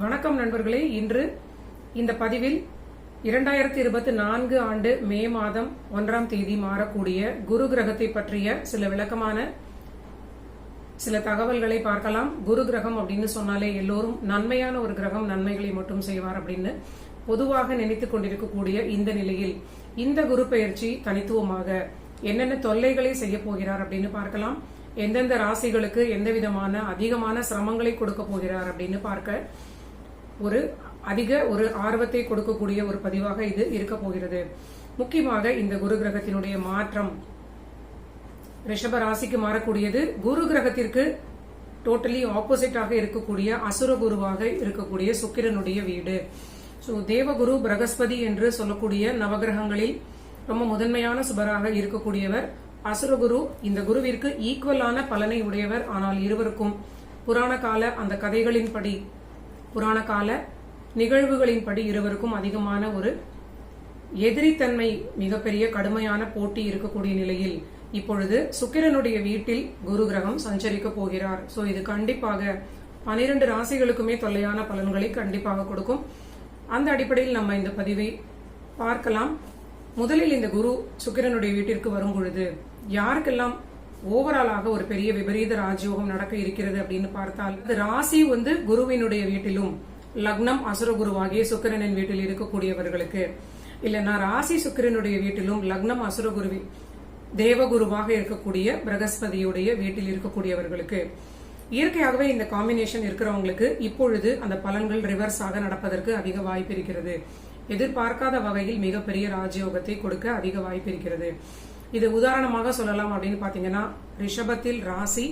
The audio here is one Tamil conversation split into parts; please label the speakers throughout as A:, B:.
A: வணக்கம் நண்பர்களே. இன்று இந்த பதிவில் 2024 ஆண்டு மே மாதம் 1ஆம் தேதி மாறக்கூடிய குரு கிரகத்தை பற்றிய சில விளக்கமான சில தகவல்களை பார்க்கலாம். குரு கிரகம் அப்படின்னு சொன்னாலே எல்லோரும் நன்மையான ஒரு கிரகம், நன்மைகளை மட்டும் செய்வார் அப்படின்னு பொதுவாக நினைத்துக் கொண்டிருக்கக்கூடிய இந்த நிலையில் இந்த குரு பெயர்ச்சி தனித்துவமாக என்னென்ன தொல்லைகளை செய்ய போகிறார் அப்படின்னு பார்க்கலாம். எந்தெந்த ராசிகளுக்கு எந்த விதமான அதிகமான சிரமங்களை கொடுக்க போகிறார் அப்படின்னு பார்க்க ஒரு ஆர்வத்தை கொடுக்கக்கூடிய ஒரு பதிவாக இது இருக்க போகிறது. முக்கியமாக இந்த குரு கிரகத்தினுடைய மாற்றம் ரிஷப ராசிக்கு மாறக்கூடியது. குரு கிரகத்திற்கு டோட்டலி ஆப்போசிட்டாக இருக்கக்கூடிய அசுர குருவாக இருக்கக்கூடிய சுக்கிரனுடைய வீடு. தேவகுரு பிரகஸ்பதி என்று சொல்லக்கூடிய நவகிரகங்களில் ரொம்ப முதன்மையான சுபராக இருக்கக்கூடியவர். அசுரகுரு இந்த குருவிற்கு ஈக்குவலான பலனை உடையவர். ஆனால் இருவருக்கும் புராண கால அந்த கதைகளின்படி, புராண கால நிகழ்வுகளின்படி இருவருக்கும் அதிகமான ஒரு எதிரித்தன்மை, மிகப்பெரிய கடுமையான போட்டி இருக்கக்கூடிய நிலையில் இப்பொழுது சுக்கிரனுடைய வீட்டில் குரு கிரகம் சஞ்சரிக்க போகிறார். இது கண்டிப்பாக 12 ராசிகளுக்குமே தொல்லையான பலன்களை கண்டிப்பாக கொடுக்கும். அந்த அடிப்படையில் நம்ம இந்த பதிவை பார்க்கலாம். முதலில் இந்த குரு சுக்கிரனுடைய வீட்டிற்கு வரும் பொழுது யாருக்கெல்லாம் ஓவராலாக ஒரு பெரிய விபரீத ராஜயோகம் நடக்க இருக்கிறது அப்படின்னு பார்த்தால், ராசி குருவினுடைய வீட்டிலும் லக்னம் அசுர குருவாகிய சுக்கிரனின் வீட்டில் இருக்கக்கூடியவர்களுக்கு, இல்லைன்னா ராசி சுக்கிரனுடைய வீட்டிலும் லக்னம் அசுர குருவி தேவகுருவாக இருக்கக்கூடிய பிரகஸ்பதியுடைய வீட்டில் இருக்கக்கூடியவர்களுக்கு, இயற்கையாகவே இந்த காம்பினேஷன் இருக்கிறவங்களுக்கு இப்பொழுது அந்த பலன்கள் ரிவர்ஸ் ஆக நடப்பதற்கு அதிக வாய்ப்பு இருக்கிறது. எதிர்பார்க்காத வகையில் மிகப்பெரிய ராஜயோகத்தை கொடுக்க அதிக வாய்ப்பு இருக்கிறது. இது உதாரணமாக சொல்லலாம் அப்படின்னு பாத்தீங்கன்னா, ரிஷபத்தில் ராசி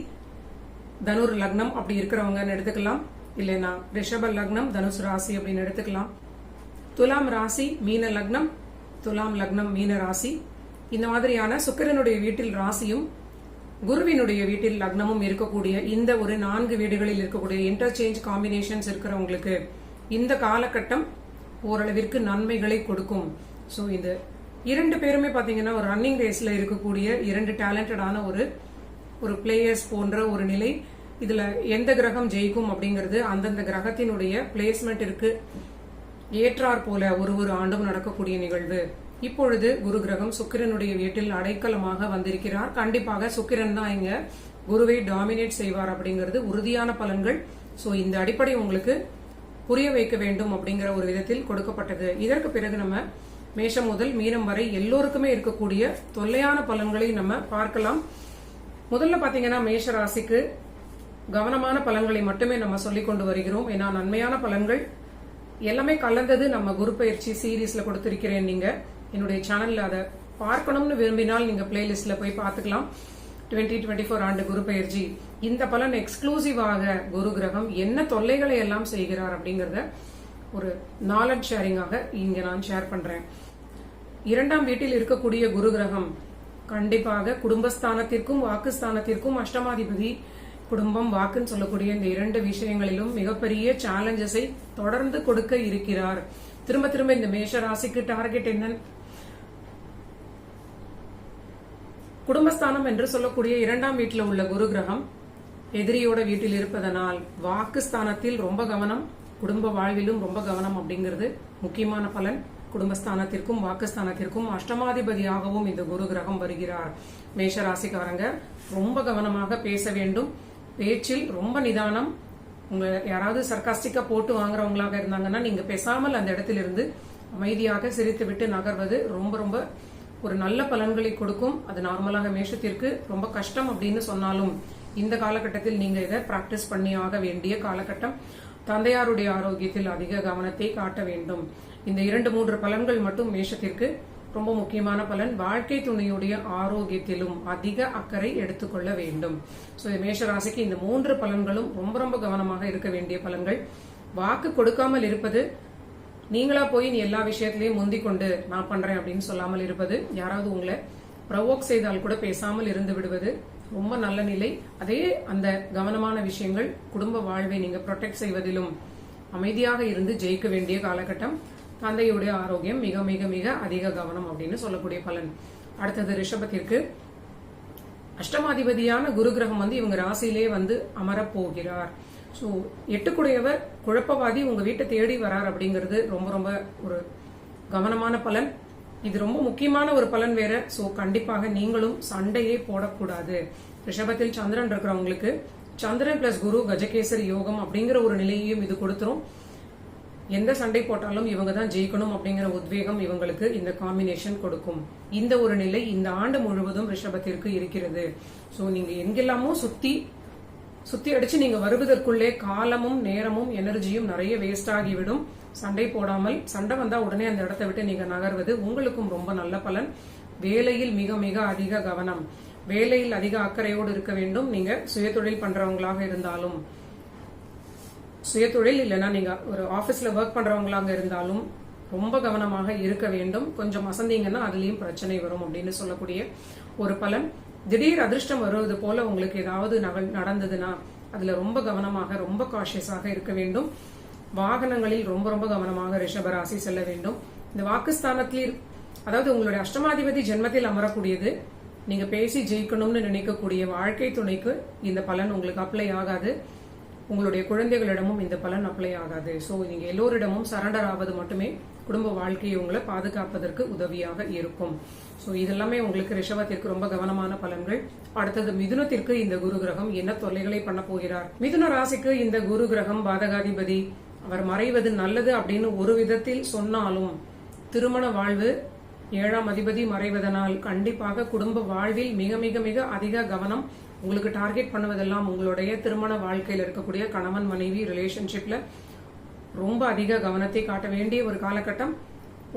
A: தனுர் லக்னம் அப்படி இருக்கிறவங்க எடுத்துக்கலாம். இல்லைன்னா ரிஷப லக்னம் தனுஷ் ராசி அப்படின்னு எடுத்துக்கலாம். துலாம் ராசி மீன லக்னம், துலாம் லக்னம் மீன ராசி, இந்த மாதிரியான சுக்கிரனுடைய வீட்டில் ராசியும் குருவினுடைய வீட்டில் லக்னமும் இருக்கக்கூடிய இந்த ஒரு 4 வீடுகளில் இருக்கக்கூடிய இன்டர்சேஞ்ச் காம்பினேஷன்ஸ் இருக்கிறவங்களுக்கு இந்த காலகட்டம் ஓரளவிற்கு நன்மைகளை கொடுக்கும். இந்த 2 பேருமே பாத்தீங்கன்னா ஒரு ரன்னிங் ரேஸ்ல இருக்கக்கூடிய 2 டேலண்டடான ஒரு பிளேயர்ஸ் போன்ற ஒரு நிலை. இதுல எந்த கிரகம் ஜெயிக்கும் அப்படிங்கிறது அந்தந்த கிரகத்தினுடைய பிளேஸ்மெண்ட்டிற்கு ஏற்றாற் போல ஒரு ஆண்டும் நடக்கக்கூடிய நிகழ்வு. இப்பொழுது குரு கிரகம் சுக்கிரனுடைய வீட்டில் அடைக்கலமாக வந்திருக்கிறார். கண்டிப்பாக சுக்கிரன் தான் இங்க குருவை டாமினேட் செய்வார் அப்படிங்கிறது உறுதியான பலன்கள். இந்த அடிப்படை உங்களுக்கு புரிய வைக்க வேண்டும் அப்படிங்கிற ஒரு விதத்தில் கொடுக்கப்பட்டது. இதற்கு பிறகு நம்ம மேஷம் முதல் மீனம் வரை எல்லோருக்குமே இருக்கக்கூடிய தொல்லையான பலன்களை நம்ம பார்க்கலாம். முதல்ல பாத்தீங்கன்னா மேஷ ராசிக்கு கவனமான பலன்களை மட்டுமே நம்ம சொல்லிக் கொண்டு வருகிறோம். ஏன்னா நன்மையான பலன்கள் எல்லாமே கலந்தது நம்ம குரு பயிற்சி சீரீஸ்ல கொடுத்திருக்கிறேன். நீங்க என்னுடைய சேனல்ல அதை பார்க்கணும்னு விரும்பினால் நீங்க பிளேலிஸ்ட்ல போய் பார்த்துக்கலாம். 2024 ஆண்டு குரு பயிற்சி இந்த பலன் எக்ஸ்க்ளூசிவாக குரு கிரகம் என்ன தொல்லைகளை எல்லாம் செய்கிறார் அப்படிங்கறத ஒரு நாலெட்ஜ் ஷேரிங்காக இங்க நான் ஷேர் பண்றேன். 2ஆம் வீட்டில் இருக்கக்கூடிய குரு கிரகம் கண்டிப்பாக குடும்பஸ்தானத்திற்கும் வாக்குஸ்தானத்திற்கும் அஷ்டமாதிபதி, குடும்பம் வாக்குன்னு சொல்லக்கூடிய இந்த 2 விஷயங்களிலும் மிகப்பெரிய சேலஞ்சஸை தொடர்ந்து கொடுக்க இருக்கிறார். திரும்ப இந்த மேஷ ராசிக்கு டார்கெட் என்ன? குடும்பஸ்தானம் என்று சொல்லக்கூடிய 2ஆம் வீட்டில் உள்ள குரு கிரகம் எதிரியோட வீட்டில் இருப்பதனால் வாக்குஸ்தானத்தில் ரொம்ப கவனம், குடும்ப வாழ்விலும் ரொம்ப கவனம் அப்படிங்கிறது முக்கியமான பலன். குடும்பஸ்தானத்திற்கும் வாக்குஸ்தானத்திற்கும் அஷ்டமாதிபதியாகவும் இந்த குரு கிரகம் வருகிறார். மேஷ ராசிக்காரங்க ரொம்ப கவனமாக பேச வேண்டும். பேச்சில் ரொம்ப நிதானம். உங்க யாராவது சர்க்காஸ்டிக்கா போட்டு வாங்குறவங்களாக இருந்தாங்கன்னா நீங்க பேசாமல் அந்த இடத்திலிருந்து அமைதியாக சிரித்து விட்டு நகர்வது ரொம்ப ஒரு நல்ல பலன்களை கொடுக்கும். அது நார்மலாக மேஷத்திற்கு ரொம்ப கஷ்டம் அப்படின்னு சொன்னாலும் இந்த காலகட்டத்தில் நீங்க இதை பிராக்டிஸ் பண்ணி ஆக வேண்டிய காலகட்டம். தந்தையாருடைய ஆரோக்கியத்தில் அதிக கவனத்தை காட்ட வேண்டும். இந்த 2-3 பலன்கள் மட்டும் மேஷத்திற்கு ரொம்ப முக்கியமான பலன். வாழ்க்கை துணையுடைய ஆரோக்கியத்திலும் அதிக அக்கறை எடுத்துக்கொள்ள வேண்டும். மேஷ ராசிக்கு இந்த 3 பலன்களும் ரொம்ப கவனமாக இருக்க வேண்டிய பலன்கள். வாக்கு கொடுக்காமல் இருப்பது, நீங்களா போய் நீ எல்லா விஷயத்திலையும் முந்திக் கொண்டு நான் பண்றேன் அப்படின்னு சொல்லாமல் இருப்பது, யாராவது உங்களை ப்ரொவோக் செய்தால் கூட பேசாமல் இருந்து விடுவது ரொம்ப நல்ல நிலை. அதே அந்த கவனமான விஷயங்கள், குடும்ப வாழ்வை நீங்க ப்ரொடெக்ட் செய்வதிலும் அமைதியாக இருந்து ஜெயிக்க வேண்டிய காலகட்டம். தந்தையுடைய ஆரோக்கியம் மிக மிக மிக அதிக கவனம் அப்படின்னு சொல்லக்கூடிய பலன். அடுத்தது ரிஷபத்திற்கு அஷ்டமாதிபதியான குரு கிரகம் இவங்க ராசியிலே அமரப் போகிறார். ஸோ 8 குழப்பவாதி உங்க வீட்டை தேடி வரார் அப்படிங்கிறது ரொம்ப ரொம்ப ஒரு கவனமான பலன். இது ரொம்ப முக்கியமான ஒரு பலன் வேற. சோ கண்டிப்பாக நீங்களும் சண்டையே போடக்கூடாது. ரிஷபத்தில் சந்திரன் இருக்கிறவங்களுக்கு சந்திரன் பிளஸ் குரு கஜகேசரி யோகம் அப்படிங்கிற ஒரு நிலையையும் இது கொடுத்துரும். எந்த சண்டை போட்டாலும் இவங்க தான் ஜெயிக்கணும் அப்படிங்கிற உத்வேகம் இவங்களுக்கு இந்த காம்பினேஷன் கொடுக்கும். இந்த ஒரு நிலை இந்த ஆண்டு முழுவதும் ரிஷபத்திற்கு இருக்கிறது. சோ நீங்க எங்கெல்லாமோ சுத்தி அடிச்சு நீங்க வருவதற்குள்ளே காலமும் நேரமும் எனர்ஜியும் நிறைய வேஸ்ட் ஆகிவிடும். சண்டை போடாமல், சண்டை வந்தா உடனே அந்த இடத்தை விட்டு நீங்க நகர்வது உங்களுக்கும் ரொம்ப நல்ல பலன். வேலையில் மிக மிக அதிக கவனம், வேலையில் அதிக அக்கறையோடு இருக்க வேண்டும். நீங்க சுயதொழில் பண்றவங்களாக இருந்தாலும், சுயதொழில் இல்லைன்னா நீங்க ஒரு ஆபீஸ்ல ஒர்க் பண்றவங்களாக இருந்தாலும் ரொம்ப கவனமாக இருக்க வேண்டும். கொஞ்சம் அசந்தீங்கன்னா அதுலயும் பிரச்சனை வரும் அப்படின்னு சொல்லக்கூடிய ஒரு பலன். திடீர் அதிர்ஷ்டம் வருவது போல உங்களுக்கு ஏதாவது நடந்ததுன்னா அதுல ரொம்ப கவனமாக, ரொம்ப காஷியஸாக இருக்க வேண்டும். வாகனங்களில் ரொம்ப ரொம்ப கவனமாக ரிஷபராசி செல்ல வேண்டும். இந்த வாக்குஸ்தானத்தில், அதாவது உங்களுடைய அஷ்டமாதிபதி ஜென்மத்தில் அமரக்கூடியது. நீங்க பேசி ஜெயிக்கணும்னு நினைக்கக்கூடிய வாழ்க்கை துணைக்கு இந்த பலன் உங்களுக்கு அப்ளை ஆகாது. உங்களுடைய குழந்தைகளிடமும் இந்த பலன் அப்ளை ஆகாது. சோ நீங்க எல்லோரிடமும் சரண்டர் ஆவது மட்டுமே குடும்ப வாழ்க்கையை உங்களை பாதுகாப்பதற்கு உதவியாக இருக்கும். சோ இதெல்லாமே உங்களுக்கு ரிஷபத்திற்கு ரொம்ப கவனமான பலன்கள். அடுத்தது மிதுனத்திற்கு இந்த குரு கிரகம் என்ன தொல்லைகளை பண்ண போகிறார்? மிதுன ராசிக்கு இந்த குரு கிரகம் பாதகாதிபதி. அவர் மறைவது நல்லது அப்படின்னு ஒரு விதத்தில் சொன்னாலும், திருமண வாழ்வு 7ஆம் அதிபதி மறைவதனால் கண்டிப்பாக குடும்ப வாழ்வில் மிக மிக மிக அதிக கவனம். உங்களுக்கு டார்கெட் பண்ணுவதெல்லாம் உங்களுடைய திருமண வாழ்க்கையில் இருக்கக்கூடிய கணவன் மனைவி ரிலேஷன்ஷிப்ல ரொம்ப அதிக கவனத்தை காட்ட வேண்டிய ஒரு காலகட்டம்.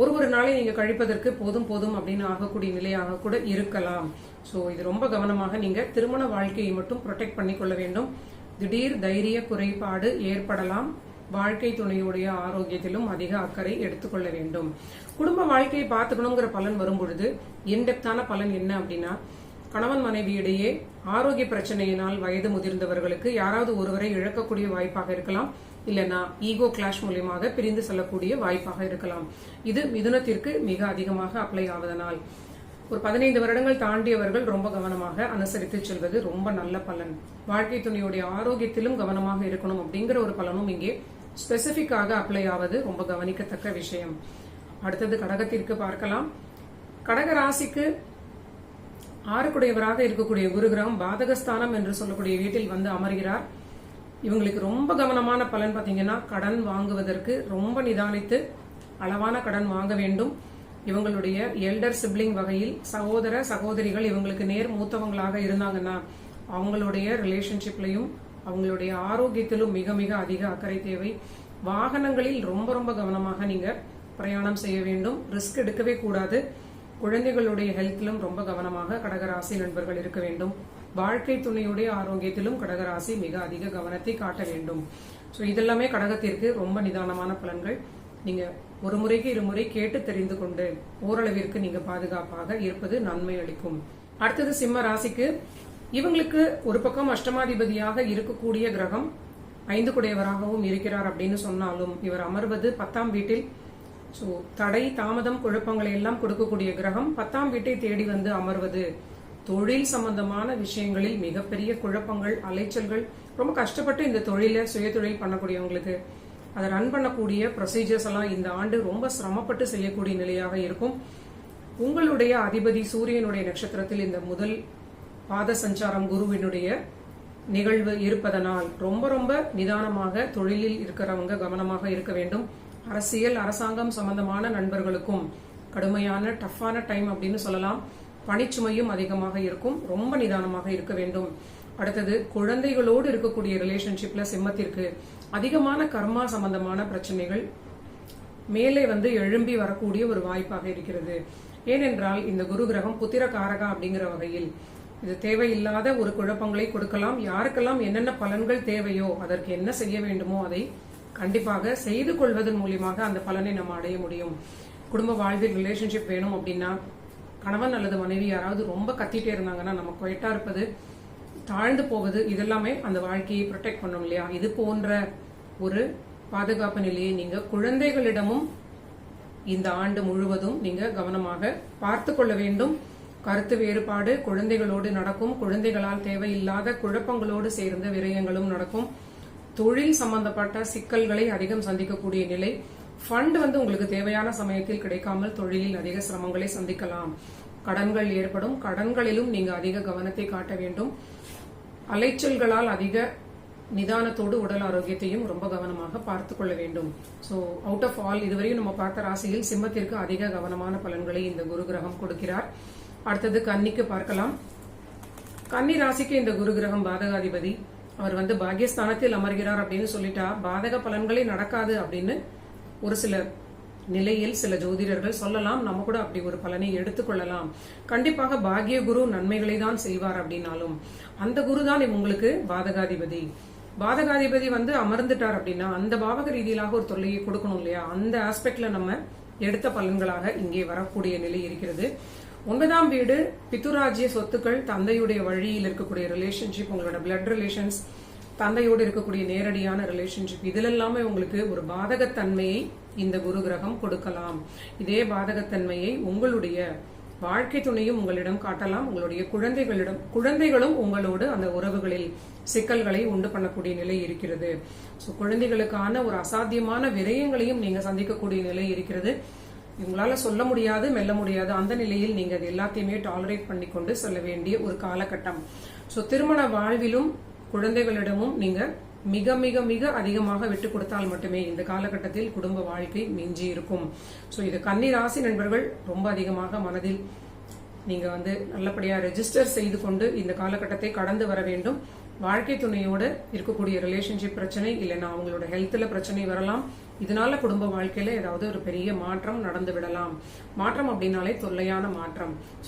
A: ஒரு நாளை நீங்க கழிப்பதற்கு போதும் போதும் அப்படின்னு ஆகக்கூடிய நிலையாக கூட இருக்கலாம். சோ இது ரொம்ப கவனமாக நீங்க திருமண வாழ்க்கையை மட்டும் ப்ரொடெக்ட் பண்ணிக்கொள்ள வேண்டும். திடீர் தைரிய குறைபாடு ஏற்படலாம். வாழ்க்கை துணையுடைய ஆரோக்கியத்திலும் அதிக அக்கறை எடுத்துக்கொள்ள வேண்டும். குடும்ப வாழ்க்கையை பார்த்துக்கணுங்கிற பலன் வரும் பொழுது இன்டெப்தான பலன் என்ன அப்படின்னா, கணவன் மனைவியிடையே ஆரோக்கிய பிரச்சனையினால் வயது முதிர்ந்தவர்களுக்கு யாராவது ஒருவரை இழக்கக்கூடிய வாய்ப்பாக இருக்கலாம். இல்லைன்னா ஈகோ கிளாஷ் மூலியமாக பிரிந்து செல்லக்கூடிய வாய்ப்பாக இருக்கலாம். இது மிதுனத்திற்கு மிக அதிகமாக அப்ளை ஆவதனால் ஒரு 15 வருடங்கள் தாண்டியவர்கள் ரொம்ப கவனமாக அனுசரித்து செல்வது ரொம்ப நல்ல பலன். வாழ்க்கை துணையுடைய ஆரோக்கியத்திலும் கவனமாக இருக்கணும் அப்படிங்கிற ஒரு பலனும் இங்கே ஸ்பெசிபிக்காக அப்ளை ஆவது ரொம்ப கவனிக்கத்தக்க விஷயம். அடுத்தது கடகத்திற்கு பார்க்கலாம். கடக ராசிக்கு 6 இருக்கக்கூடிய குரு கிரகம் பாதகஸ்தானம் என்று சொல்லக்கூடிய வீட்டில் வந்து அமர்கிறார். இவங்களுக்கு ரொம்ப கவனமான பலன் பாத்தீங்கன்னா, கடன் வாங்குவதற்கு ரொம்ப நிதானித்து அளவான கடன் வாங்க வேண்டும். இவங்களுடைய எல்டர் சிப்ளிங் வகையில் சகோதர சகோதரிகள் இவங்களுக்கு நேர் மூத்தவங்களாக இருந்தாங்கன்னா அவங்களுடைய ரிலேஷன்ஷிப்லையும் அவங்களுடைய ஆரோக்கியத்திலும் மிக மிக அதிக அக்கறை தேவை. வாகனங்களில் ரொம்ப ரொம்ப கவனமாக நீங்க பிரயாணம் செய்ய வேண்டும். ரிஸ்க் எடுக்கவே கூடாது. குழந்தைகளுடைய ஹெல்த்திலும் ரொம்ப கவனமாக கடகராசி நண்பர்கள் இருக்க வேண்டும். வாழ்க்கை துணையுடைய ஆரோக்கியத்திலும் கடகராசி மிக அதிக கவனத்தை காட்ட வேண்டும். சோ இதெல்லாமே கடகத்திற்கு ரொம்ப நிதானமான பலன்கள். நீங்க ஒரு முறைக்கு இருமுறை கேட்டு தெரிந்து கொண்டு ஓரளவிற்கு நீங்க பாதுகாப்பாக இருப்பது நன்மை அளிக்கும். அடுத்தது சிம்ம ராசிக்கு இவங்களுக்கு ஒரு பக்கம் அஷ்டமாதிபதியாக இருக்கக்கூடிய கிரகம் 5 குடையவராகவும் இருக்கிறார் அப்படின்னு சொன்னாலும், இவர் அமர்வது 10ஆம் வீட்டில். சோ தடை தாமதம் குழப்பங்களை எல்லாம் கொடுக்கக்கூடிய கிரகம் 10ஆம் வீட்டை தேடி வந்து அமர்வது தொழில் சம்பந்தமான விஷயங்களில் மிகப்பெரிய குழப்பங்கள், அலைச்சல்கள். ரொம்ப கஷ்டப்பட்டு இந்த தொழில சுயதொழில் பண்ணக்கூடியவங்களுக்கு அதை ரன் பண்ணக்கூடிய ப்ரொசீஜர்ஸ் எல்லாம் இந்த ஆண்டு ரொம்ப சிரமப்பட்டு செய்யக்கூடிய நிலையாக இருக்கும். உங்களுடைய அதிபதி சூரியனுடைய நட்சத்திரத்தில் இந்த முதல் பாத சஞ்சாரம் குருவினுடைய நிகழ்வு இருப்பதனால் ரொம்ப ரொம்ப நிதானமாக தொழிலில் இருக்கிறவங்க கவனமாக இருக்க வேண்டும். அரசியல் அரசாங்கம் சம்பந்தமான நண்பர்களுக்கும் கடுமையான டஃப்பான டைம் அப்படின்னு சொல்லலாம். பணிச்சுமையும் அதிகமாக இருக்கும். ரொம்ப நிதானமாக இருக்க வேண்டும். அடுத்தது குழந்தைகளோடு இருக்கக்கூடிய ரிலேஷன்ஷிப்ல சிம்மத்திற்கு அதிகமான கர்மா சம்பந்தமான பிரச்சனைகள் மேலே வந்து எழும்பி வரக்கூடிய ஒரு வாய்ப்பாக இருக்கிறது. ஏனென்றால் இந்த குரு கிரகம் புத்திர காரகா அப்படிங்கிற வகையில் இது தேவையில்லாத ஒரு குழப்பங்களை கொடுக்கலாம். யாருக்கெல்லாம் என்னென்ன பலன்கள் தேவையோ அதற்கு என்ன செய்ய வேண்டுமோ அதை கண்டிப்பாக செய்து கொள்வதன் மூலியமாக அந்த பலனை நம்ம அடைய முடியும். குடும்ப வாழ்வில் ரிலேஷன்ஷிப் வேணும் அப்படின்னா கணவன் அல்லது மனைவி யாராவது ரொம்ப கத்திட்டே இருந்தாங்கன்னா நம்ம குவைட்டா இருப்பது, தாழ்ந்து போவது, இதெல்லாமே அந்த வாழ்க்கையை ப்ரொடெக்ட் பண்ணும் இல்லையா? இது போன்ற ஒரு பாதுகாப்பு நிலையை நீங்க குழந்தைகளிடமும் இந்த ஆண்டு முழுவதும் நீங்க கவனமாக பார்த்து கொள்ள வேண்டும். கருத்து வேறுபாடு குழந்தைகளோடு நடக்கும். குழந்தைகளால் தேவையில்லாத குழப்பங்களோடு சேர்ந்த விரயங்களும் நடக்கும். தொழில் சம்பந்தப்பட்ட சிக்கல்களை அதிகம் சந்திக்கக்கூடிய நிலை. ஃபண்ட் உங்களுக்கு தேவையான சமயத்தில் கிடைக்காமல் தொழிலில் அதிக சிரமங்களை சந்திக்கலாம். கடன்கள் ஏற்படும். கடன்களிலும் நீங்க அதிக கவனத்தை காட்ட வேண்டும். அலைச்சல்களால் அதிக நிதானத்தோடு உடல் ஆரோக்கியத்தையும் ரொம்ப கவனமாக பார்த்து கொள்ள வேண்டும். சோ அவுட் ஆஃப் ஆல் இதுவரையும் நம்ம பார்த்த ராசியில் சிம்மத்திற்கு அதிக கவனமான பலன்களை இந்த குரு கிரகம் கொடுக்கிறார். அடுத்தது கன்னிக்கு பார்க்கலாம். கன்னி ராசிக்கு இந்த குரு கிரகம் பாதகாதிபதி. அவர் பாக்கியஸ்தானத்தில் அமர்கிறார் அப்படின்னு சொல்லிட்டா பாதக பலன்களே நடக்காது அப்படின்னு ஒரு சில நிலையில் சில ஜோதிடர்கள் சொல்லலாம். நம்ம கூட அப்படி ஒரு பலனை எடுத்துக்கொள்ளலாம். கண்டிப்பாக பாக்கிய குரு நன்மைகளை தான் செய்வார் அப்படின்னாலும் அந்த குரு தான் உங்களுக்கு பாதகாதிபதி. பாதகாதிபதி அமர்ந்துட்டார் அப்படின்னா அந்த பாவக ரீதியிலாக ஒரு தொல்லையை கொடுக்கணும் இல்லையா? அந்த ஆஸ்பெக்ட்ல நம்ம எடுத்த பலன்களாக இங்கே வரக்கூடிய நிலை இருக்கிறது. 9ஆம் வீடு பித்துராஜ்ய சொத்துக்கள், தந்தையுடைய வழியில் இருக்கக்கூடிய ரிலேஷன்ஷிப், உங்களோட பிளட் ரிலேஷன்ஸ், தந்தையோடு இருக்கக்கூடிய நேரடியான ரிலேஷன்ஷிப், இதுல எல்லாமே உங்களுக்கு ஒரு பாதகத்தன்மையை இந்த குரு கிரகம் கொடுக்கலாம். இதே பாதகத்தன்மையை உங்களுடைய வாழ்க்கை துணையும் உங்களிடம் காட்டலாம். உங்களுடைய குழந்தைகளும் உங்களோடு அந்த உறவுகளில் சிக்கல்களை உண்டு பண்ணக்கூடிய நிலை இருக்கிறது. குழந்தைகளுக்கான ஒரு அசாத்தியமான விரயங்களையும் நீங்க சந்திக்கக்கூடிய நிலை இருக்கிறது. உங்களால சொல்ல முடியாது, மெல்ல முடியாது, அந்த நிலையில் நீங்க அது எல்லாத்தையுமே டாலரேட் பண்ணி கொண்டு செல்ல வேண்டிய ஒரு காலகட்டம். திருமண வாழ்விலும் குழந்தைகளிடமும் நீங்க மிக மிக மிக அதிகமாக விட்டு கொடுத்தால் மட்டுமே இந்த காலகட்டத்தில் குடும்ப வாழ்க்கை மிஞ்சி இருக்கும். இது கன்னி ராசி நண்பர்கள் ரொம்ப அதிகமாக மனதில் நீங்க நல்லபடியா ரெஜிஸ்டர் செய்து கொண்டு இந்த காலகட்டத்தை கடந்து வர வேண்டும். வாழ்க்கை துணையோடு இருக்கக்கூடிய ரிலேஷன்ஷிப் பிரச்சனை, இல்லைன்னா அவங்களோட ஹெல்த்ல பிரச்சனை வரலாம். இதனால குடும்ப வாழ்க்கையில ஏதாவது ஒரு பெரிய மாற்றம் நடந்து விடலாம். மாற்றம் அப்படின்னாலே தொல்லையான மாற்றம்.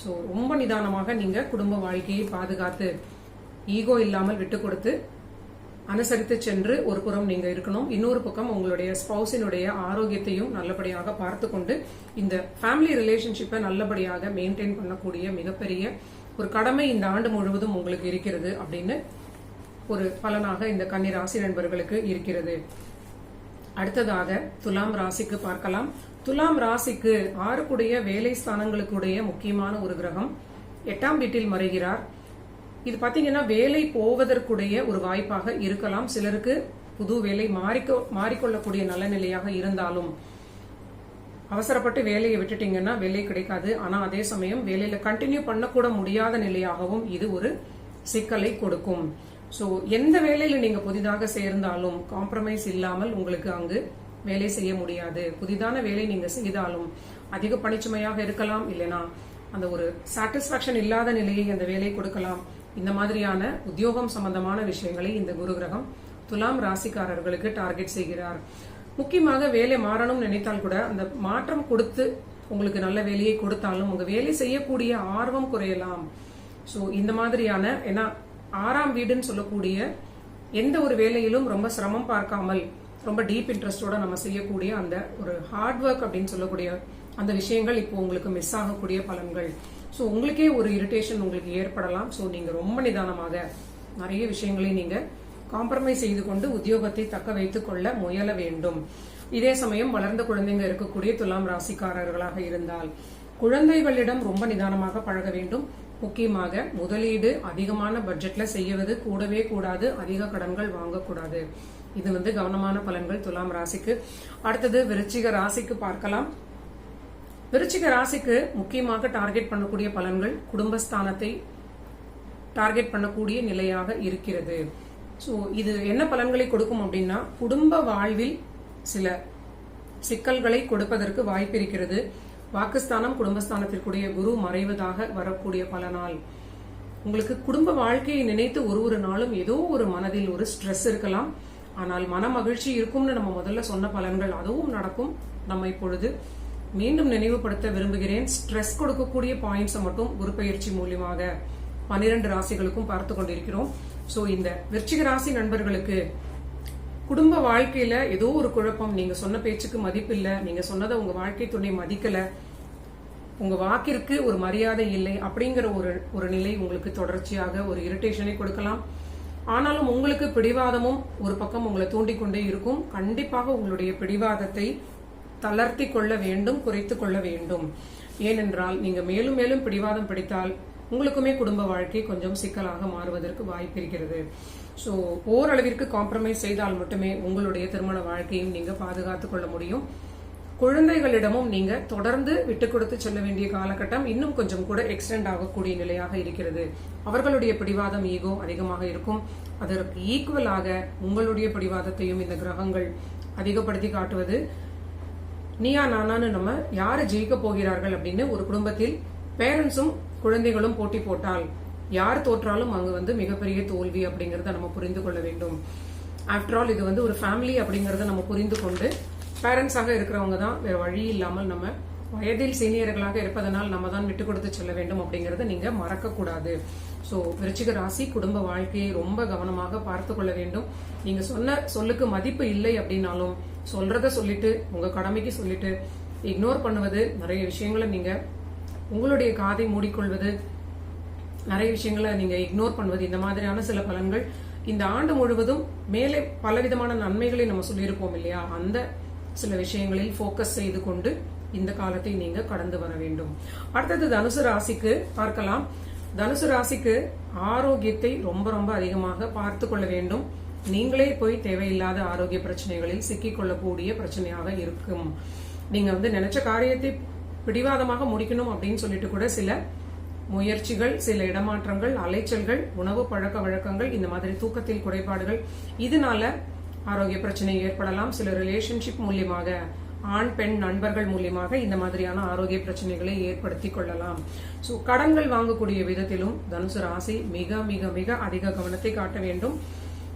A: ரொம்ப நிதானமாக நீங்க குடும்ப வாழ்க்கையை பாதுகாத்து ஈகோ இல்லாமல் விட்டு கொடுத்து அனுசரித்து சென்று ஒரு புறம் நீங்க இருக்கணும். இன்னொரு பக்கம் உங்களுடைய ஸ்பௌஸினுடைய ஆரோக்கியத்தையும் நல்லபடியாக பார்த்து கொண்டு இந்த ஃபேமிலி ரிலேஷன்ஷிப்பை நல்லபடியாக மெயின்டைன் பண்ணக்கூடிய மிகப்பெரிய ஒரு கடமை இந்த ஆண்டு முழுவதும் உங்களுக்கு இருக்கிறது அப்படின்னு ஒரு பலனாக இந்த கன்னி ராசி நண்பர்களுக்கு இருக்கிறது. அடுத்ததாக துலாம் ராசிக்கு பார்க்கலாம். துலாம் ராசிக்கு 6 வேலை ஸ்தானங்களுக்குடைய முக்கியமான ஒரு கிரகம் 8ஆம் வீட்டில் மறைகிறார். இது பாத்தீங்கன்னா வேலை போவதற்குடைய ஒரு வாய்ப்பாக இருக்கலாம். சிலருக்கு புது வேலை மாறிக்கொள்ளக்கூடிய நல்ல நிலையாக இருந்தாலும் அவசரப்பட்டு வேலையை விட்டுட்டீங்கன்னா வேலை கிடைக்காது. ஆனா அதே சமயம் வேலையில கண்டினியூ பண்ணக்கூட முடியாத நிலையாகவும் இது ஒரு சிக்கலை கொடுக்கும். எந்த வேலையில நீங்க புதிதாக சேர்ந்தாலும் காம்ப்ரமைஸ் இல்லாமல் உங்களுக்கு அங்கு வேலை செய்ய முடியாது. புதிதான வேலை நீங்க செய்தாலும் அதிக பணிச்சுமையாக இருக்கலாம், இல்லைனா அந்த ஒரு சாட்டிஸ்பாக்சன் இல்லாத நிலையை அந்த வேலை கொடுக்கலாம். இந்த மாதிரியான உத்தியோகம் சம்பந்தமான விஷயங்களை இந்த குரு கிரகம் துலாம் ராசிக்காரர்களுக்கு டார்கெட் செய்கிறார். முக்கியமாக வேலை மாறணும் நினைத்தால் கூட அந்த மாற்றம் கொடுத்து உங்களுக்கு நல்ல வேலையை கொடுத்தாலும் உங்க வேலை செய்யக்கூடிய ஆர்வம் குறையலாம். இந்த மாதிரியான ஏன்னா 6ஆம் வீடுன்னு சொல்லக்கூடிய எந்த ஒரு வேலையிலும் ரொம்ப சிரமம் பார்க்காமல் ரொம்ப டீப் இன்ட்ரெஸ்டோட நம்ம செய்யக்கூடிய அந்த ஒரு ஹார்ட் ஒர்க் அப்படின்னு சொல்லக்கூடிய அந்த விஷயங்கள் இப்போ உங்களுக்கு மிஸ் ஆகக்கூடிய பலன்கள். உங்களுக்கே ஒரு இரிட்டேஷன் உங்களுக்கு ஏற்படலாம். நீங்க ரொம்ப நிதானமாக நிறைய விஷயங்களை நீங்க காம்ப்ரமைஸ் செய்து கொண்டு உத்தியோகத்தை தக்க வைத்துக் கொள்ள முயல வேண்டும். இதே சமயம் வளர்ந்த குழந்தைங்க இருக்கக்கூடிய துலாம் ராசிக்காரர்களாக இருந்தால் குழந்தைகளிடம் ரொம்ப நிதானமாக பழக வேண்டும். முக்கியமாக முதலீடு அதிகமான பட்ஜெட்ல செய்வது கூடவே கூடாது. அதிக கடன்கள் வாங்கக்கூடாது. இது கவனமான பலன்கள் துலாம் ராசிக்கு. அடுத்தது விருச்சிக ராசிக்கு பார்க்கலாம். விருச்சிக ராசிக்கு முக்கியமாக டார்கெட் பண்ணக்கூடிய பலன்கள் குடும்பஸ்தானத்தை டார்கெட் பண்ணக்கூடிய நிலையாக இருக்கிறது. இது என்ன பலன்களை கொடுக்கும் அப்படின்னா குடும்ப வாழ்வில் சில சிக்கல்களை கொடுப்பதற்கு வாய்ப்பு இருக்கிறது. வாக்குஸ்தானம் குடும்பஸ்தானத்திற்குரிய குரு மறைவதாக வரக்கூடிய பலனால் உங்களுக்கு குடும்ப வாழ்க்கையை நினைத்து ஒரு நாளும் ஏதோ ஒரு மனதில் ஒரு ஸ்ட்ரெஸ் இருக்கலாம். ஆனால் மன மகிழ்ச்சி இருக்கும்னு நம்ம முதல்ல சொன்ன பலன்கள் அதுவும் நடக்கும். நம்ம இப்பொழுது மீண்டும் நினைவுபடுத்த விரும்புகிறேன். ஸ்ட்ரெஸ் கொடுக்கக்கூடிய பாயிண்ட்ஸை மட்டும் குரு பயிற்சி மூலியமாக 12 ராசிகளுக்கும் பார்த்து கொண்டிருக்கிறோம். இந்த விருச்சிக ராசி நண்பர்களுக்கு குடும்ப வாழ்க்கையில ஏதோ ஒரு குழப்பம், நீங்க சொன்ன பேச்சுக்கு மதிப்பு இல்ல, நீங்க சொன்னதை உங்க வாழ்க்கை துணை மதிக்கல, உங்க வாக்கிற்கு ஒரு மரியாதை இல்லை அப்படிங்கிற ஒரு நிலை உங்களுக்கு தொடர்ச்சியாக ஒரு இரிட்டேஷனை கொடுக்கலாம். ஆனாலும் உங்களுக்கு பிடிவாதமும் ஒரு பக்கம் உங்களை தூண்டிக்கொண்டே இருக்கும். கண்டிப்பாக உங்களுடைய பிடிவாதத்தை தளர்த்தி கொள்ள வேண்டும், குறைத்து கொள்ள வேண்டும். ஏனென்றால் நீங்க மேலும் மேலும் பிடிவாதம் பிடித்தால் உங்களுக்குமே குடும்ப வாழ்க்கை கொஞ்சம் சிக்கலாக மாறுவதற்கு வாய்ப்பு இருக்கிறது. ஸோ ஓரளவிற்கு காம்ப்ரமைஸ் செய்தால் மட்டுமே உங்களுடைய திருமண வாழ்க்கையும் நீங்க பாதுகாத்துக் கொள்ள முடியும். குழந்தைகளிடமும் நீங்க தொடர்ந்து விட்டு கொடுத்து செல்ல வேண்டிய காலகட்டம் இன்னும் கொஞ்சம் கூட எக்ஸ்டெண்ட் ஆகக்கூடிய நிலையாக இருக்கிறது. அவர்களுடைய பிடிவாதம், ஈகோ அதிகமாக இருக்கும். அதற்கு ஈக்குவலாக உங்களுடைய பிடிவாதத்தையும் இந்த கிரகங்கள் அதிகப்படுத்தி காட்டுவது. நீயா நானான்னு நம்ம யாரு ஜெயிக்க போகிறார்கள் அப்படின்னு ஒரு குடும்பத்தில் பேரண்ட்ஸும் குழந்தைகளும் போட்டி போட்டால் யார் தோற்றாலும் அங்கு மிகப்பெரிய தோல்வி அப்படிங்கறத நம்ம புரிந்து கொள்ள வேண்டும். ஆஃப்டர் ஆல் இது ஒரு ஃபேமிலி அப்படிங்கறத நம்ம புரிந்து கொண்டு பேரண்ட்ஸாக இருக்கிறவங்க தான் வேற வழி இல்லாமல் நம்ம வயதில் சீனியர்களாக இருப்பதனால் நம்ம தான் விட்டு கொடுத்து செல்ல வேண்டும் அப்படிங்கறத நீங்க மறக்க கூடாது. சோ விருச்சிக ராசி குடும்ப வாழ்க்கையை ரொம்ப கவனமாக பார்த்து கொள்ள வேண்டும். நீங்க சொன்ன சொல்லுக்கு மதிப்பு இல்லை அப்படின்னாலும் சொல்றத சொல்லிட்டு உங்க கடமைக்கு சொல்லிட்டு இக்னோர் பண்ணுவது, நிறைய விஷயங்களை நீங்க உங்களுடைய காதை மூடிக்கொள்வது, நிறைய விஷயங்களை நீங்க இக்னோர் பண்ணுவது, இந்த மாதிரியான சில பலன்கள் இந்த ஆண்டு முழுவதும் மேலே பலவிதமான நன்மைகளை நம்ம சொல்லியிருப்போம் இல்லையா, அந்த சில விஷயங்களில் போக்கஸ் செய்து கொண்டு இந்த காலத்தை நீங்க கடந்து வர வேண்டும். அடுத்தது தனுசு ராசிக்கு பார்க்கலாம். தனுசு ராசிக்கு ஆரோக்கியத்தை ரொம்ப ரொம்ப அதிகமாக பார்த்து கொள்ள வேண்டும். நீங்களே போய் தேவையில்லாத ஆரோக்கிய பிரச்சனைகளில் சிக்கிக் கொள்ளக்கூடிய பிரச்சனையாக இருக்கும். நீங்க நினைச்ச காரியத்தை பிடிவாதமாக முடிக்கணும் அப்படின்னு சொல்லிட்டு கூட சில முயற்சிகள், சில இடமாற்றங்கள், அலைச்சல்கள், உணவு பழக்க வழக்கங்கள், இந்த மாதிரி தூக்கத்தில் குறைபாடுகள், இதனால ஆரோக்கிய பிரச்சனை ஏற்படலாம். சில ரிலேஷன்ஷிப் மூலியமாக, ஆண் பெண் நண்பர்கள் மூலியமாக இந்த மாதிரியான ஆரோக்கிய பிரச்சனைகளை ஏற்படுத்தி கொள்ளலாம். சோ கடன்கள் வாங்கக்கூடிய விதத்திலும் தனுசு ராசி மிக மிக மிக அதிக கவனத்தை காட்ட வேண்டும்.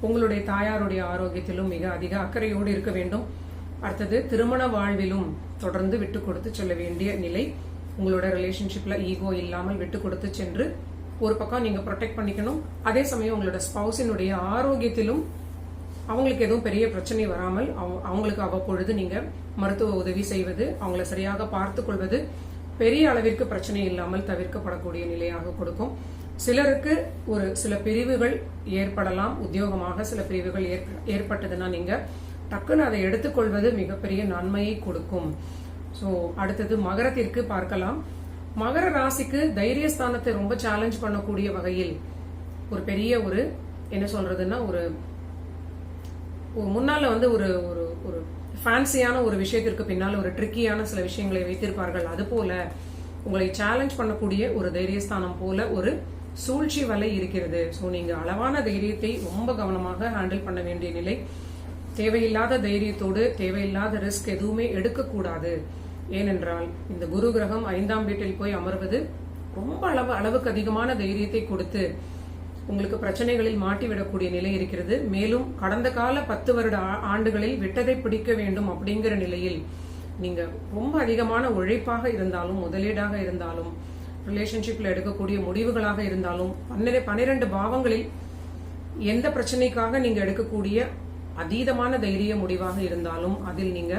A: உங்களுடைய தாயாருடைய ஆரோக்கியத்திலும் மிக அதிக அக்கறையோடு இருக்க வேண்டும். அடுத்தது திருமண வாழ்விலும் தொடர்ந்து விட்டு கொடுத்து செல்ல வேண்டிய நிலை. உங்களோட ரிலேஷன்ஷிப்ல ஈகோ இல்லாமல் விட்டு கொடுத்து சென்று ஒரு பக்கம் நீங்க ப்ரொடெக்ட் பண்ணிக்கணும். அதே சமயம் உங்களோட ஸ்பௌஸினுடைய ஆரோக்கியத்திலும் அவங்களுக்கு எதுவும் பெரிய பிரச்சனை வராமல் அவங்களுக்கு அவ்வப்பொழுது நீங்க மருத்துவ உதவி செய்வது, அவங்கள சரியாக பார்த்து கொள்வது பெரிய அளவிற்கு பிரச்சனை இல்லாமல் தவிர்க்கப்படக்கூடிய நிலையாக கொடுக்கும். சிலருக்கு ஒரு சில பிரிவுகள் ஏற்படலாம். உத்தியோகமாக சில பிரிவுகள் ஏற்பட்டதுன்னா நீங்க டக்குன்னு அதை எடுத்துக்கொள்வது மிகப்பெரிய நன்மையை கொடுக்கும். சோ அடுத்தது மகரத்திற்கு பார்க்கலாம். மகர ராசிக்கு தைரியஸ்தானத்தை ரொம்ப சேலஞ்ச் பண்ணக்கூடிய வகையில் ஒரு பெரிய ஒரு என்ன சொல்றதுன்னா ஒரு முன்னால ஒரு ஒரு ஃபேன்சியான ஒரு விஷயத்திற்கு பின்னால ஒரு ட்ரிக்கியான சில விஷயங்களை வைத்திருப்பார்கள். அது போல உங்களை சேலஞ்ச் பண்ணக்கூடிய ஒரு தைரியஸ்தானம் போல ஒரு சூழ்ச்சி வலை இருக்கிறது. சோ நீங்க அளவான தைரியத்தை ரொம்ப கவனமாக ஹேண்டில் பண்ண வேண்டிய நிலை. தேவையில்லாத தைரியத்தோடு தேவையில்லாத ரிஸ்க் எதுவுமே எடுக்கக்கூடாது. ஏனென்றால் இந்த குரு கிரகம் 5ஆம் வீட்டில் போய் அமர்வது ரொம்ப அளவுக்கு அதிகமான தைரியத்தை கொடுத்து உங்களுக்கு பிரச்சனைகளில் மாட்டிவிடக்கூடிய நிலை இருக்கிறது. மேலும் கடந்த கால 10 வருட ஆண்டுகளில் விட்டதை பிடிக்க வேண்டும் அப்படிங்கிற நிலையில் நீங்க ரொம்ப அதிகமான உழைப்பாக இருந்தாலும், முதலீடாக இருந்தாலும், ரிலேஷன்ஷிப்ல எடுக்கக்கூடிய முடிவுகளாக இருந்தாலும், 12 பாவங்களில் எந்த பிரச்சனைக்காக நீங்க எடுக்கக்கூடிய அதீதமான தைரிய முடிவாக இருந்தாலும் அதில் நீங்க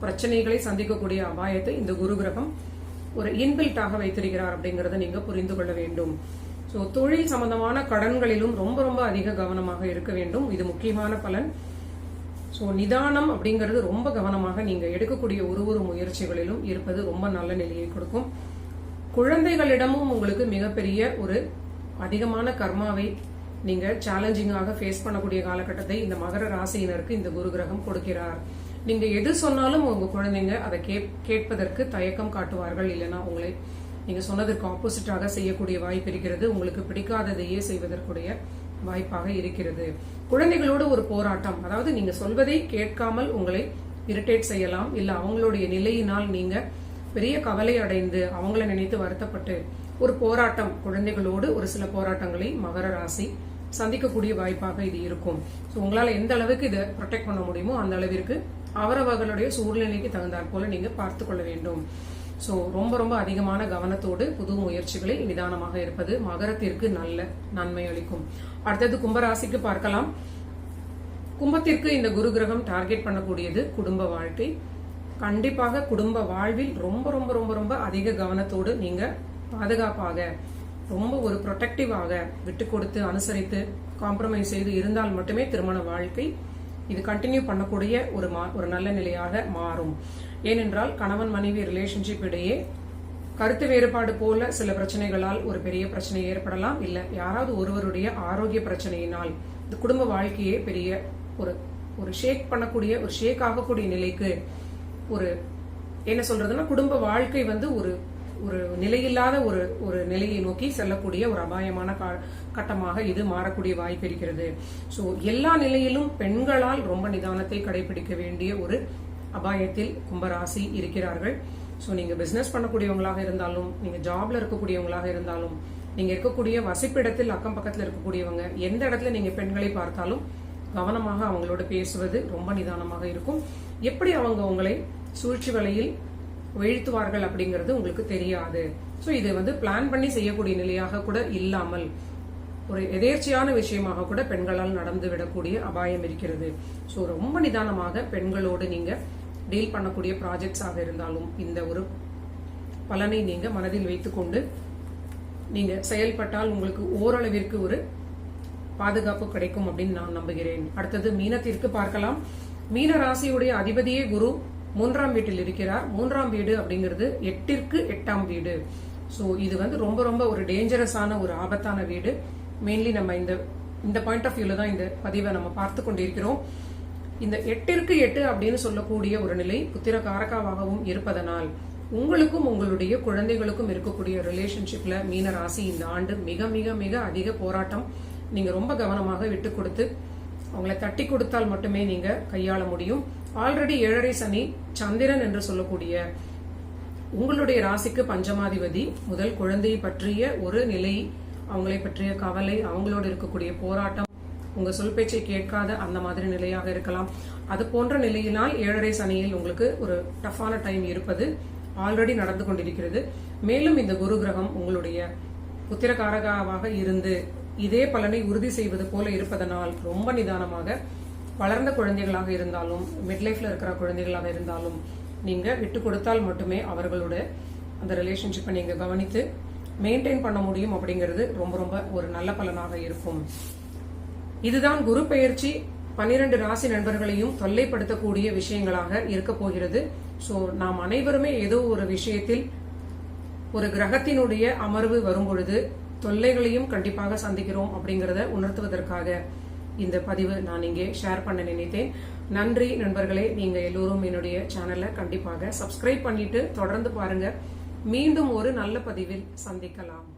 A: பிரச்சனைகளை சந்திக்கக்கூடிய அபாயத்தை இந்த குரு கிரகம் ஒரு இன்பில்ட்டாக வைத்திருக்கிறார் அப்படிங்கறத நீங்க புரிந்து கொள்ள வேண்டும். சோ தொழில் சம்பந்தமான கடன்களிலும் ரொம்ப ரொம்ப அதிக கவனமாக இருக்க வேண்டும். இது முக்கியமான பலன். சோ நிதானம் அப்படிங்கிறது ரொம்ப கவனமாக நீங்க எடுக்கக்கூடிய ஒரு முயற்சிகளிலும் இருப்பது ரொம்ப நல்ல நிலையை கொடுக்கும். குழந்தைகளிடமும் உங்களுக்கு மிகப்பெரிய ஒரு அதிகமான கர்மாவை நீங்க சேலஞ்சிங்காக ஃபேஸ் பண்ணக்கூடிய காலகட்டத்தை இந்த மகர ராசியினருக்கு இந்த குரு கிரகம் கொடுக்கிறார். நீங்க எது சொன்னாலும் உங்க குழந்தைங்க அதை கேட்பதற்கு தயக்கம் காட்டுவார்கள். இல்லைன்னா உங்களை நீங்க சொன்னதற்கு ஆப்போசிட்டாக செய்யக்கூடிய வாய்ப்பு இருக்கிறது. உங்களுக்கு பிடிக்காததையே செய்வதற்குரிய வாய்ப்பாக இருக்கிறது. குழந்தைகளோடு ஒரு போராட்டம், அதாவது நீங்க சொல்வதை கேட்காமல் உங்களை இரிட்டேட் செய்யலாம். இல்ல அவங்களுடைய நிலையினால் நீங்க பெரிய கவலை அடைந்து அவங்கள நினைத்து வருத்தப்பட்டு ஒரு போராட்டம், குழந்தைகளோடு ஒரு சில போராட்டங்களை மகர ராசி சந்திக்கக்கூடிய வாய்ப்பாக இது இருக்கும். உங்களால எந்த அளவுக்கு இதை ப்ரொடெக்ட் பண்ண முடியுமோ அந்த அளவிற்கு அவரவர்களுடைய சூழ்நிலைக்கு தகுந்தாற் போல நீங்க பார்த்து கொள்ள வேண்டும். சோ ரொம்ப ரொம்ப அதிகமான கவனத்தோடு புது முயற்சிகளில் நிதானமாக இருப்பது மகரத்திற்கு நல்ல நன்மை அளிக்கும். அடுத்தது கும்பராசிக்கு பார்க்கலாம். கும்பத்திற்கு இந்த குரு கிரகம் டார்கெட் பண்ணக்கூடியது குடும்ப வாழ்க்கை. கண்டிப்பாக குடும்ப வாழ்வில் ரொம்ப ரொம்ப ரொம்ப ரொம்ப அதிக கவனத்தோடு நீங்க பாதுகாப்பாக, ரொம்ப ஒரு ப்ரொடெக்டிவாக விட்டு கொடுத்து அனுசரித்து காம்ப்ரமைஸ் செய்து இருந்தால் மட்டுமே திருமண வாழ்க்கை இது கண்டினியூ பண்ணக்கூடிய ஒரு நல்ல நிலையாக மாறும். ஏனென்றால் கணவன் மனைவி ரிலேஷன்ஷிப் இடையே கருத்து வேறுபாடு போல சில பிரச்சனைகளால் ஒரு பெரிய பிரச்சனை ஏற்படலாம். இல்ல யாராவது ஒருவருடைய ஆரோக்கிய பிரச்சனையினால் இந்த குடும்ப வாழ்க்கையே பெரிய ஒரு ஒரு ஷேக் பண்ணக்கூடிய, ஒரு ஷேக் ஆகக்கூடிய நிலைக்கு, ஒரு என்ன சொல்றதுன்னா குடும்ப வாழ்க்கை வந்து ஒரு ஒரு நிலையில்லாத ஒரு ஒரு நிலையை நோக்கி செல்லக்கூடிய ஒரு அபாயமான கட்டமாக இது மாறக்கூடிய வாய்ப்பு இருக்கிறது. சோ எல்லா நிலையிலும் பெண்களால் ரொம்ப நிதானத்தை கடைபிடிக்க வேண்டிய ஒரு அபாயத்தில் கும்பராசி இருக்கிறார்கள். சோ நீங்க பிசினஸ் பண்ணக்கூடியவங்களாக இருந்தாலும், நீங்க ஜாப்ல இருக்கக்கூடியவங்களாக இருந்தாலும், நீங்க இருக்கக்கூடிய வசிப்பிடத்தில் அக்கம் பக்கத்துல இருக்கக்கூடியவங்க, எந்த இடத்துல நீங்க பெண்களை பார்த்தாலும் கவனமாக அவங்களோட பேசுவது ரொம்ப நிதானமாக இருக்கும். எப்படி அவங்க உங்களை சூழ்ச்சி வலையில் வீழ்த்துவார்கள் அப்படிங்கிறது உங்களுக்கு தெரியாது. சோ இது வந்து பிளான் பண்ணி செய்யக்கூடிய நிலையாக கூட இல்லாமல் ஒரு எதேர்ச்சியான விஷயமாக கூட பெண்களால் நடந்து விடக்கூடிய அபாயம் இருக்கிறது. சோ ரொம்ப நிதானமாக பெண்களோடு நீங்க டீல் பண்ணக்கூடிய ப்ராஜெக்ட்ஸ் ஆக இருந்தாலும் இந்த ஒரு பலனை நீங்க மனதில் வைத்துக்கொண்டு நீங்க செயல்பட்டால் உங்களுக்கு ஓரளவிற்கு ஒரு பாதுகாப்பு கிடைக்கும் அப்படின்னு நான் நம்புகிறேன். அடுத்தது மீனத்திற்கு பார்க்கலாம். மீன ராசியுடைய அதிபதியே குரு 3ஆம் வீட்டில் இருக்கிறார். 3ஆம் வீடு அப்படிங்கிறது 8ற்கு 8ஆம் வீடு. சோ இது வந்து ரொம்ப ரொம்ப ஒரு டேஞ்சரஸான ஒரு ஆபத்தான வீடு. மெயின்லி நம்ம இந்த பாயிண்ட் ஆஃப் வியூல தான் இந்த பதிவை நம்ம பார்த்து கொண்டிருக்கிறோம். இந்த 8ற்கு 8 அப்படின்னு சொல்லக்கூடிய ஒரு நிலை புத்திர காரகாவாகவும் இருப்பதனால் உங்களுக்கும் உங்களுடைய குழந்தைகளுக்கும் இருக்கக்கூடிய ரிலேஷன்ஷிப்ல மீன ராசி இந்த ஆண்டு மிக மிக மிக அதிக போராட்டம். நீங்க ரொம்ப கவனமாக விட்டு கொடுத்து அவங்களை தட்டி கொடுத்தால் மட்டுமே நீங்க கையாள முடியும். ஆல்ரெடி 7.5 சனி சந்திரன் என்று சொல்லக்கூடிய உங்களுடைய ராசிக்கு பஞ்சமாதிபதி முதல் குழந்தையை பற்றிய ஒரு நிலை, அவங்களை பற்றிய கவலை, அவங்களோடு இருக்கக்கூடிய போராட்டம், உங்க சொல் பேச்சை கேட்காத அந்த மாதிரி நிலையாக இருக்கலாம். அது போன்ற நிலையினால் 7.5 சனியில் உங்களுக்கு ஒரு டஃப்பான டைம் இருப்பது ஆல்ரெடி நடந்து கொண்டிருக்கிறது. மேலும் இந்த குரு கிரகம் உங்களுடைய புத்திரகாரகாவாக இருந்து இதே பலனை உறுதி செய்வது போல இருப்பதனால் ரொம்ப நிதானமாக வளர்ந்த குழந்தைகளாக இருந்தாலும், மிட் லைஃப்ல இருக்கிற குழந்தைகளாக இருந்தாலும் நீங்க விட்டு கொடுத்தால் மட்டுமே அவர்களோட அந்த ரிலேஷன்ஷிப்பை நீங்க கவனித்து மெயின்டைன் பண்ண முடியும். அப்படிங்கிறது ரொம்ப ரொம்ப ஒரு நல்ல பலனாக இருக்கும். இதுதான் குரு பெயர்ச்சி 12 ராசி நண்பர்களையும் தொல்லைப்படுத்தக்கூடிய விஷயங்களாக இருக்க போகிறது. சோ நாம் அனைவருமே ஏதோ ஒரு விஷயத்தில் ஒரு கிரகத்தினுடைய அமர்வு வரும் பொழுது தொல்லைகளையும் கண்டிப்பாக சந்திக்கிறோம் அப்படிங்கறத உணர்த்துவதற்காக இந்த பதிவு நான் இங்கே ஷேர் பண்ண நினைத்தேன். நன்றி நண்பர்களே. நீங்க எல்லோரும் என்னுடைய சேனலை கண்டிப்பாக சப்ஸ்கிரைப் பண்ணிட்டு தொடர்ந்து பாருங்க. மீண்டும் ஒரு நல்ல பதிவில் சந்திக்கலாம்.